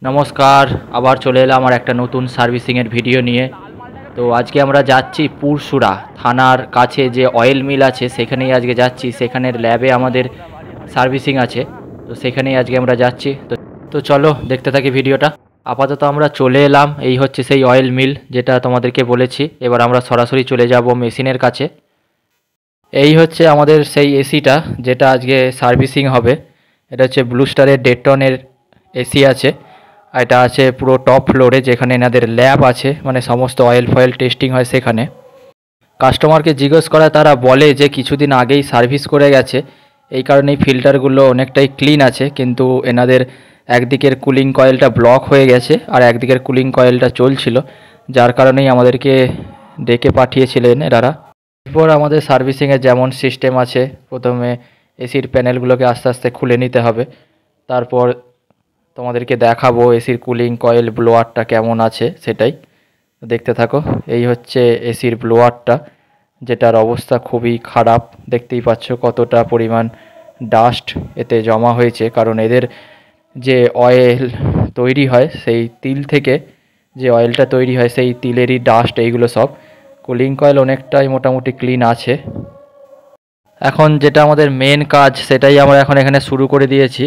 নমস্কার, আবার চলে এলাম আমার একটা নতুন সার্ভিসিংয়ের ভিডিও নিয়ে। তো আজকে আমরা যাচ্ছি পুরসুরা থানার কাছে যে অয়েল মিল আছে সেখানেই আজকে যাচ্ছি। সেখানের ল্যাবে আমাদের সার্ভিসিং আছে, তো সেখানেই আজকে আমরা যাচ্ছি। তো চলো দেখতে থাকি ভিডিওটা। আপাতত আমরা চলে এলাম, এই হচ্ছে সেই অয়েল মিল যেটা তোমাদেরকে বলেছি। এবার আমরা সরাসরি চলে যাব মেশিনের কাছে। এই হচ্ছে আমাদের সেই এসিটা যেটা আজকে সার্ভিসিং হবে। এটা হচ্ছে ব্লু স্টারের ডেটনের এসি আছে। এটা আছে পুরো টপ ফ্লোরে, যেখানে এনাদের ল্যাব আছে, মানে সমস্ত অয়েল ফয়েল টেস্টিং হয় সেখানে। কাস্টমারকে জিজ্ঞেস করা, তারা বলে যে কিছুদিন আগেই সার্ভিস করে গেছে, এই কারণেই ফিল্টারগুলো অনেকটাই ক্লিন আছে। কিন্তু এনাদের একদিকের কুলিং কয়েলটা ব্লক হয়ে গেছে আর একদিকের কুলিং কয়েলটা চলছিল, যার কারণেই আমাদেরকে ডেকে পাঠিয়েছিলেন এনারা। এরপর আমাদের সার্ভিসিংয়ের যেমন সিস্টেম আছে, প্রথমে এসির প্যানেলগুলোকে আস্তে আস্তে খুলে নিতে হবে। তারপর তোমাদেরকে দেখাবো এসির কুলিং কয়েল ব্লোয়ারটা কেমন আছে সেটাই দেখতে থাকো। এই হচ্ছে এসির ব্লোয়ারটা, যেটার অবস্থা খুবই খারাপ। দেখতেই পাচ্ছ কতটা পরিমাণ ডাস্ট এতে জমা হয়েছে, কারণ এদের যে অয়েল তৈরি হয় সেই তিল থেকে যে অয়েলটা তৈরি হয় সেই তিলেরই ডাস্ট এইগুলো সব। কুলিং কয়েল অনেকটাই মোটামুটি ক্লিন আছে। এখন যেটা আমাদের মেন কাজ সেটাই আমরা এখন এখানে শুরু করে দিয়েছি।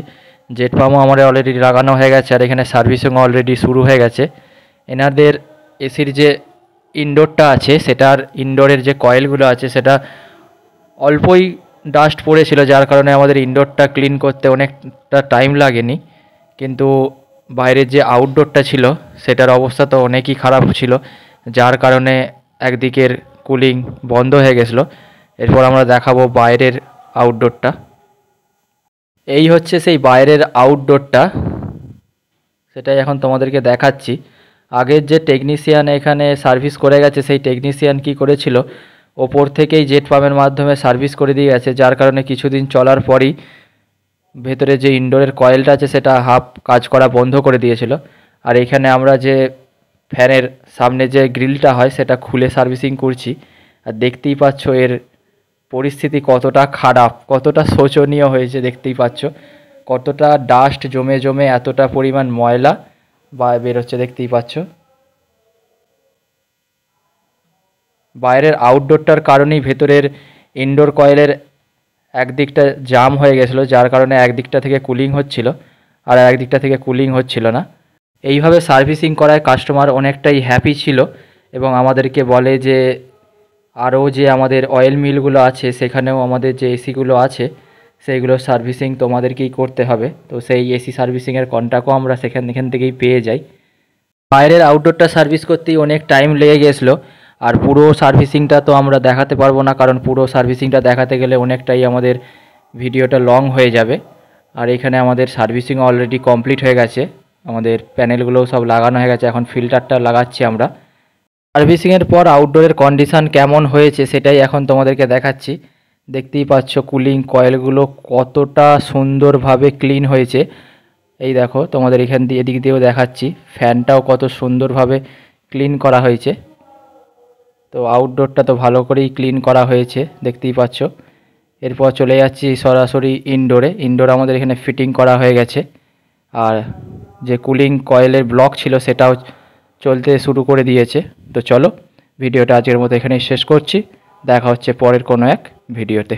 জেট পাম্পও আমাদের অলরেডি লাগানো হয়ে গেছে আর এখানে সার্ভিসিংও অলরেডি শুরু হয়ে গেছে। এনাদের এসির যে ইনডোরটা আছে, সেটার ইনডোরের যে কয়েলগুলো আছে সেটা অল্পই ডাস্ট পড়েছিল, যার কারণে আমাদের ইনডোরটা ক্লিন করতে অনেকটা টাইম লাগেনি। কিন্তু বাইরের যে আউটডোরটা ছিল সেটার অবস্থা তো অনেকই খারাপ ছিল, যার কারণে একদিকের কুলিং বন্ধ হয়ে গেছিলো। এরপর আমরা দেখাবো বাইরের আউটডোরটা। এই হচ্ছে সেই বাইরের আউটডোরটা, সেটাই এখন তোমাদেরকে দেখাচ্ছি। আগের যে টেকনিশিয়ান এখানে সার্ভিস করে গেছে, সেই টেকনিশিয়ান কি করেছিল, ওপর থেকেই জেট পাম্পের মাধ্যমে সার্ভিস করে দিয়ে গেছে, যার কারণে কিছুদিন চলার পরই ভেতরে যে ইনডোরের কয়েলটা আছে সেটা হাফ কাজ করা বন্ধ করে দিয়েছিল। আর এখানে আমরা যে ফ্যানের সামনে যে গ্রিলটা হয় সেটা খুলে সার্ভিসিং করছি। আর দেখতেই পাচ্ছ এর পরিস্থিতি কতটা খারাপ, কতটা শোচনীয় হয়েছে। দেখতেই পাচ্ছ কতটা ডাস্ট জমে জমে এতটা পরিমাণ ময়লা বা বেরোচ্ছে, দেখতেই পাচ্ছ। বাইরের আউটডোরটার কারণেই ভেতরের ইনডোর কয়েলের একদিকটা জাম হয়ে গেছিলো, যার কারণে একদিকটা থেকে কুলিং হচ্ছিল আর একদিকটা থেকে কুলিং হচ্ছিল না। এইভাবে সার্ভিসিং করায় কাস্টমার অনেকটাই হ্যাপি ছিল এবং আমাদেরকে বলে যে আরও যে আমাদের অয়েল মিলগুলো আছে সেখানেও আমাদের যে এসিগুলো আছে সেইগুলো সার্ভিসিং তোমাদেরকেই করতে হবে। তো সেই এসি সার্ভিসিংয়ের কন্ট্যাক্টও আমরা এখান থেকেই পেয়ে যাই। বাইরের আউটডোরটা সার্ভিস করতেই অনেক টাইম লেগে গেছিলো, আর পুরো সার্ভিসিংটা তো আমরা দেখাতে পারবো না, কারণ পুরো সার্ভিসিংটা দেখাতে গেলে অনেকটাই আমাদের ভিডিওটা লং হয়ে যাবে। আর এখানে আমাদের সার্ভিসিং অলরেডি কমপ্লিট হয়ে গেছে, আমাদের প্যানেলগুলোও সব লাগানো হয়ে গেছে, এখন ফিল্টারটা লাগাচ্ছি আমরা। সার্ভিসিংয়ের পর আউটডোরের কন্ডিশান কেমন হয়েছে সেটাই এখন তোমাদেরকে দেখাচ্ছি। দেখতেই পাচ্ছ কুলিং কয়েলগুলো কতটা সুন্দরভাবে ক্লিন হয়েছে। এই দেখো, তোমাদের এখান দিয়ে এদিক দিয়েও দেখাচ্ছি, ফ্যানটাও কত সুন্দরভাবে ক্লিন করা হয়েছে। তো আউটডোরটা তো ভালো করেই ক্লিন করা হয়েছে, দেখতেই পাচ্ছ। এরপর চলে যাচ্ছি সরাসরি ইনডোরে। ইনডোর আমাদের এখানে ফিটিং করা হয়ে গেছে, আর যে কুলিং কয়েলের ব্লক ছিল সেটাও চলতে শুরু করে দিয়েছে। তো চলো ভিডিওটা আজকের মতো এখানেই শেষ করছি, দেখা হচ্ছে পরের কোনো এক ভিডিওতে।